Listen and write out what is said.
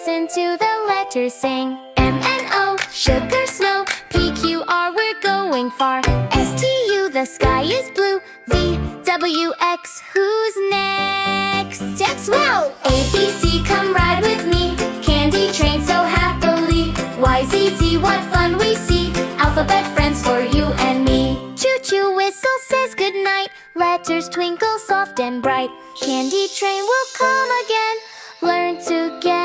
listen to the letters sing. M-N-O, sugar snow. P-Q-R, we're going far. S-T-U, the sky is blue. V-W-X, who's next? X, wow! A-B-C, come ride with me. Candy train so happily. Y-Z-Z, what fun we see. Alphabet friends for you and me. Choo-choo whistle says goodnight. Letters twinkle soft and bright. Candy train will come again. Learn together.